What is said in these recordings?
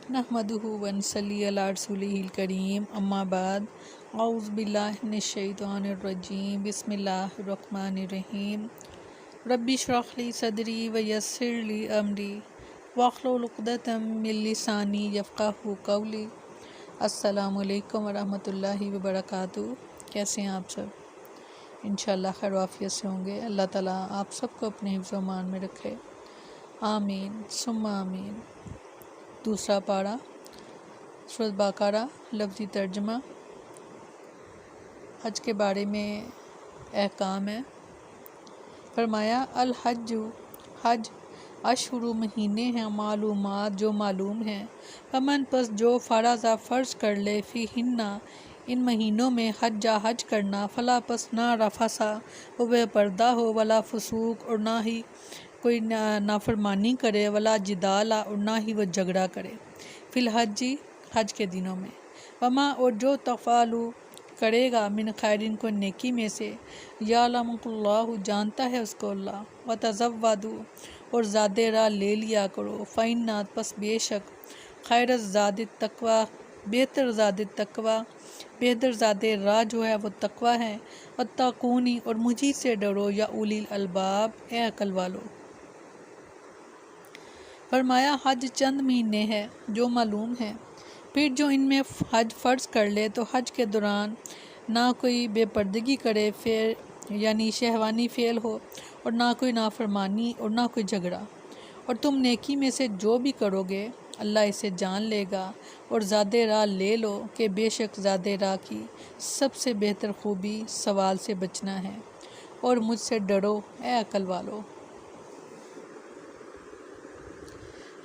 नहमदुहु व नसल्ली अला रसूलिहिल करीम अम्मा बाद औज़ु बिल्लाहि मिनश शैतानिर रजीम बिस्मिल्लाहिर रहमानिर रहीम रब्बि इश्रह ली सदरी व यस्सिर ली अमरी वहलुल उक़दतम मिन लिसानी यफ़क़हू क़ौली। अस्सलामु अलैकुम व रहमतुल्लाहि व बरकातुहू। कैसे हैं आप सब? इंशाअल्लाह खैर वाफ़ियत से होंगे। अल्लाह ताला आप सबको अपने हिफ्ज़ व अमान में रखे, आमीन सुम्मा आमीन। दूसरा पारा सूरह बकरा लफ्ज़ी तर्जमा। हज के बारे में अहकाम है। फरमाया अल हज्जु, हज अशहुरु महीने हैं, मालूमात जो मालूम हैं। फमन पस जो फ़राज़ा फ़र्ज़ कर ले फ़ी हिन्ना इन महीनों में हज्जा हज करना, फ़ला पस ना रफ़सा वो बेपर्दा हो, वला फ़ुसूक और ना ही कोई नाफरमानी करे, वला जिदाला और ना ही वो झगड़ा करे। फ़िल हज्जी हज के दिनों में। वमा और जो तफ़ालू करेगा मिन खैरिन को नेकी में से, यालमुल्लाहु जानता है उसको अल्लाह। व तज़व्वदू और ज़ादे राह ले लिया करो। फ़इन्ना पस बेशक खैर ज़ाद तक़वा बेहतर ज़ाद तक़वा बेहतर ज़ादे राह जो है वो तक़वा है। वत्तक़ूनी और मुझी से डरो, या उलिल अलबाब ए अक़ल वालो। फरमाया हज चंद महीने हैं जो मालूम है, फिर जो इनमें हज फ़र्ज़ कर ले तो हज के दौरान ना कोई बेपर्दगी करे, फिर यानी शहवानी फ़ेल हो, और ना कोई नाफरमानी और ना कोई झगड़ा। और तुम नेकी में से जो भी करोगे अल्लाह इसे जान लेगा। और ज़ादे राह ले लो कि बेशक ज़ादे राह की सबसे बेहतर खूबी सवाल से बचना है। और मुझसे डरो ए अक़ल वालो।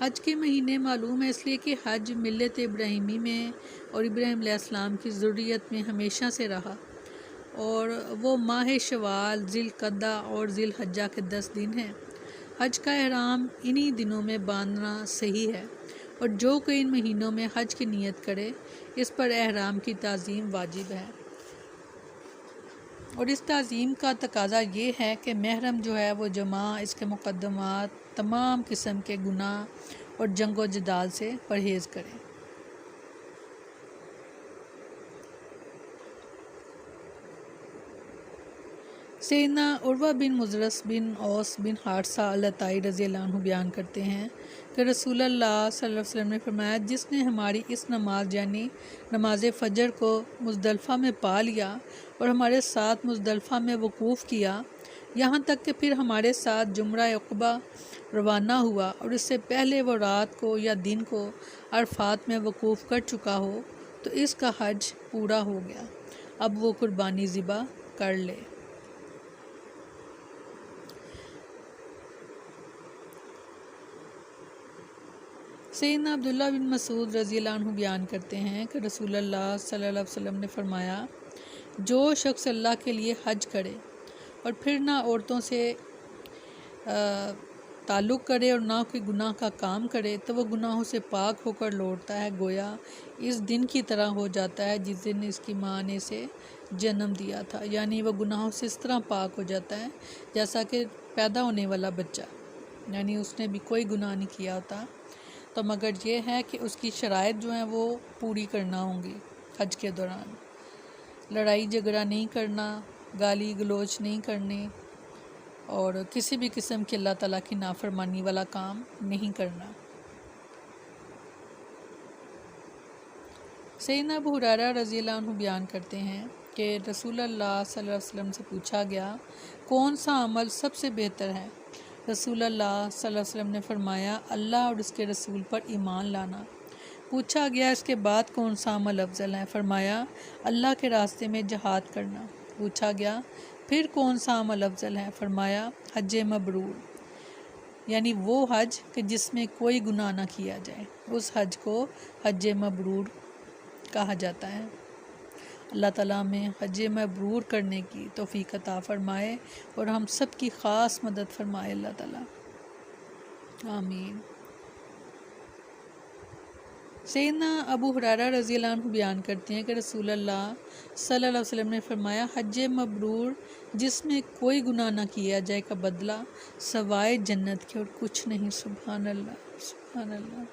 हज के महीने मालूम है इसलिए कि हज मिल्लत इब्राहिमी में और इब्राहिम अलैहिस्सलाम की ज़ुर्रियत में हमेशा से रहा, और वो माह शवाल, ज़िलक़दा और ज़िलहज्जा के 10 दिन हैं। हज का एहराम इन्हीं दिनों में बांधना सही है, और जो कोई इन महीनों में हज की नीयत करे इस पर एहराम की ताज़ीम वाजिब है। और इस ताज़ीम का तकाज़ा ये है कि महरम जो है वो जमा, इसके मुक़द्दमात, तमाम किस्म के गुनाह और जंग व जदाल से परहेज़ करें। सैयदना उर्वा बिन मुज़रस बिन औस बिन हारसा अल-अताई रज़ियल्लाहु अन्हु बयान करते हैं कि रसूलुल्लाह सल्लल्लाहु अलैहि वसल्लम ने फरमाया, जिसने हमारी इस नमाज यानी नमाज फ़जर को मुज़दलिफ़ा में पा लिया और हमारे साथ मुज़दलिफ़ा में वक़ूफ़ किया, यहाँ तक कि फिर हमारे साथ जुमरा अक़बा रवाना हुआ, और इससे पहले वो रात को या दिन को अरफ़ात में वक़ूफ़ कर चुका हो, तो इसका हज पूरा हो गया। अब वो कुर्बानी ज़िबा कर ले। सैयदना अब्दुल्लाह बिन मसूद रज़ियल्लाहु अन्हु बयान करते हैं कि रसूलुल्लाह सल्लल्लाहु अलैहि वसल्लम ने फरमाया, जो शख्स अल्लाह के लिए हज करे और फिर ना औरतों से ताल्लुक़ करे और ना कोई गुनाह का काम करे, तो वह गुनाहों से पाक होकर लौटता है, गोया इस दिन की तरह हो जाता है जिस दिन इसकी माँ ने इसे जन्म दिया था। यानी वह गुनाहों से इस तरह पाक हो जाता है जैसा कि पैदा होने वाला बच्चा, यानी उसने भी कोई गुनाह नहीं किया होता। तो मगर ये है कि उसकी शराइत जो हैं वो पूरी करना होंगी। हज के दौरान लड़ाई झगड़ा नहीं करना, गाली गलोच नहीं करनी, और किसी भी किस्म की अल्लाह ताला की नाफरमानी वाला काम नहीं करना। सैयदना अबू हुरैरा रज़ियल्लाहु अन्हु बयान करते हैं कि रसूलुल्लाह सल्लल्लाहु अलैहि वसल्लम से पूछा गया, कौन सा अमल सबसे बेहतर है? रसूलुल्लाह सल्लल्लाहु अलैहि वसल्लम ने फरमाया, अल्लाह और उसके रसूल पर ईमान लाना। पूछा गया, इसके बाद कौन सा अमल अफजल है? फरमाया, अल्लाह के रास्ते में जहाद करना। पूछा गया, फिर कौन सा अमल अफजल है? फरमाया, हज मबरूर, यानी वो हज कि जिसमें कोई गुनाह ना किया जाए, उस हज को हज मबरूर कहा जाता है। अल्लाह ताला में हज मबरूर करने की तौफीक अता फ़रमाए और हम सब की ख़ास मदद फ़रमाए अल्लाह ताला, आमीन। सैयदना अबू हुरैरा रज़ियल्लाहु अन्हु बयान करते हैं कि रसूलुल्लाह सल्लल्लाहु अलैहि वसल्लम ने फरमाया, हज मबरूर जिसमें कोई गुनाह ना किया जाए का बदला सवाए जन्नत के और कुछ नहीं। सुभान अल्लाह, सुभान अल्लाह।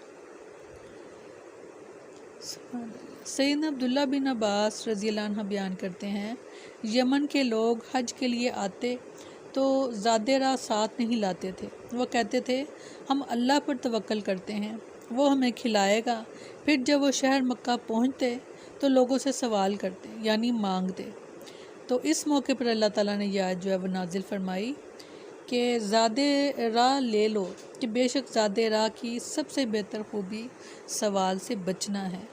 سیدنا عبداللہ بن عباس رضی اللہ عنہ بیان کرتے ہیں، یمن کے لوگ حج کے لیے آتے تو زادِ راہ ساتھ نہیں لاتے تھے۔ وہ کہتے تھے ہم اللہ پر توکل کرتے ہیں، وہ ہمیں کھلائے گا۔ پھر جب وہ شہر مکہ پہنچتے تو لوگوں سے سوال کرتے یعنی مانگتے۔ تو اس موقع پر اللہ تعالیٰ نے یہ آیت جو ہے وہ نازل فرمائی کہ زادِ راہ لے لو، کہ بے شک زادِ راہ کی سب سے بہتر خوبی سوال سے بچنا ہے۔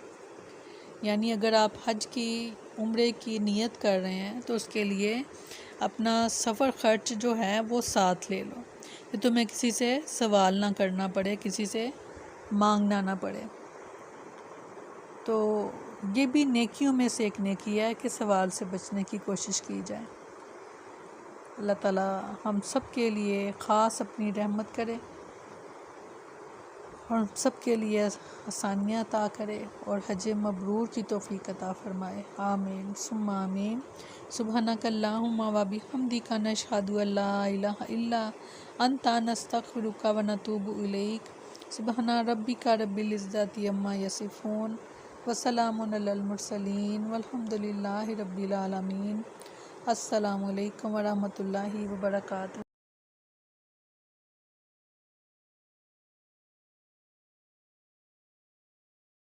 یعنی اگر آپ حج کی عمرے کی نیت کر رہے ہیں تو اس کے لیے اپنا سفر خرچ جو ہے وہ ساتھ لے لو، کہ تمہیں کسی سے سوال نہ کرنا پڑے، کسی سے مانگنا نہ پڑے۔ تو یہ بھی نیکیوں میں سے ایک نیکی ہے کہ سوال سے بچنے کی کوشش کی جائے۔ اللہ تعالیٰ ہم سب کے لیے خاص اپنی رحمت کرے اور سب کے لیے آسانیاں عطا کرے اور حج مبرور کی توفیق عطا فرمائے، آمین ثم آمین۔ سبحانک اللہم و بحمدک نشہد ان لا الہ الا انت نستغفرک و نتوب الیک۔ سبحان ربک رب العزت عما یصفون وسلام علی المرسلین والحمد للہ رب العالمین۔ السلام علیکم ورحمۃ اللہ وبرکاتہ۔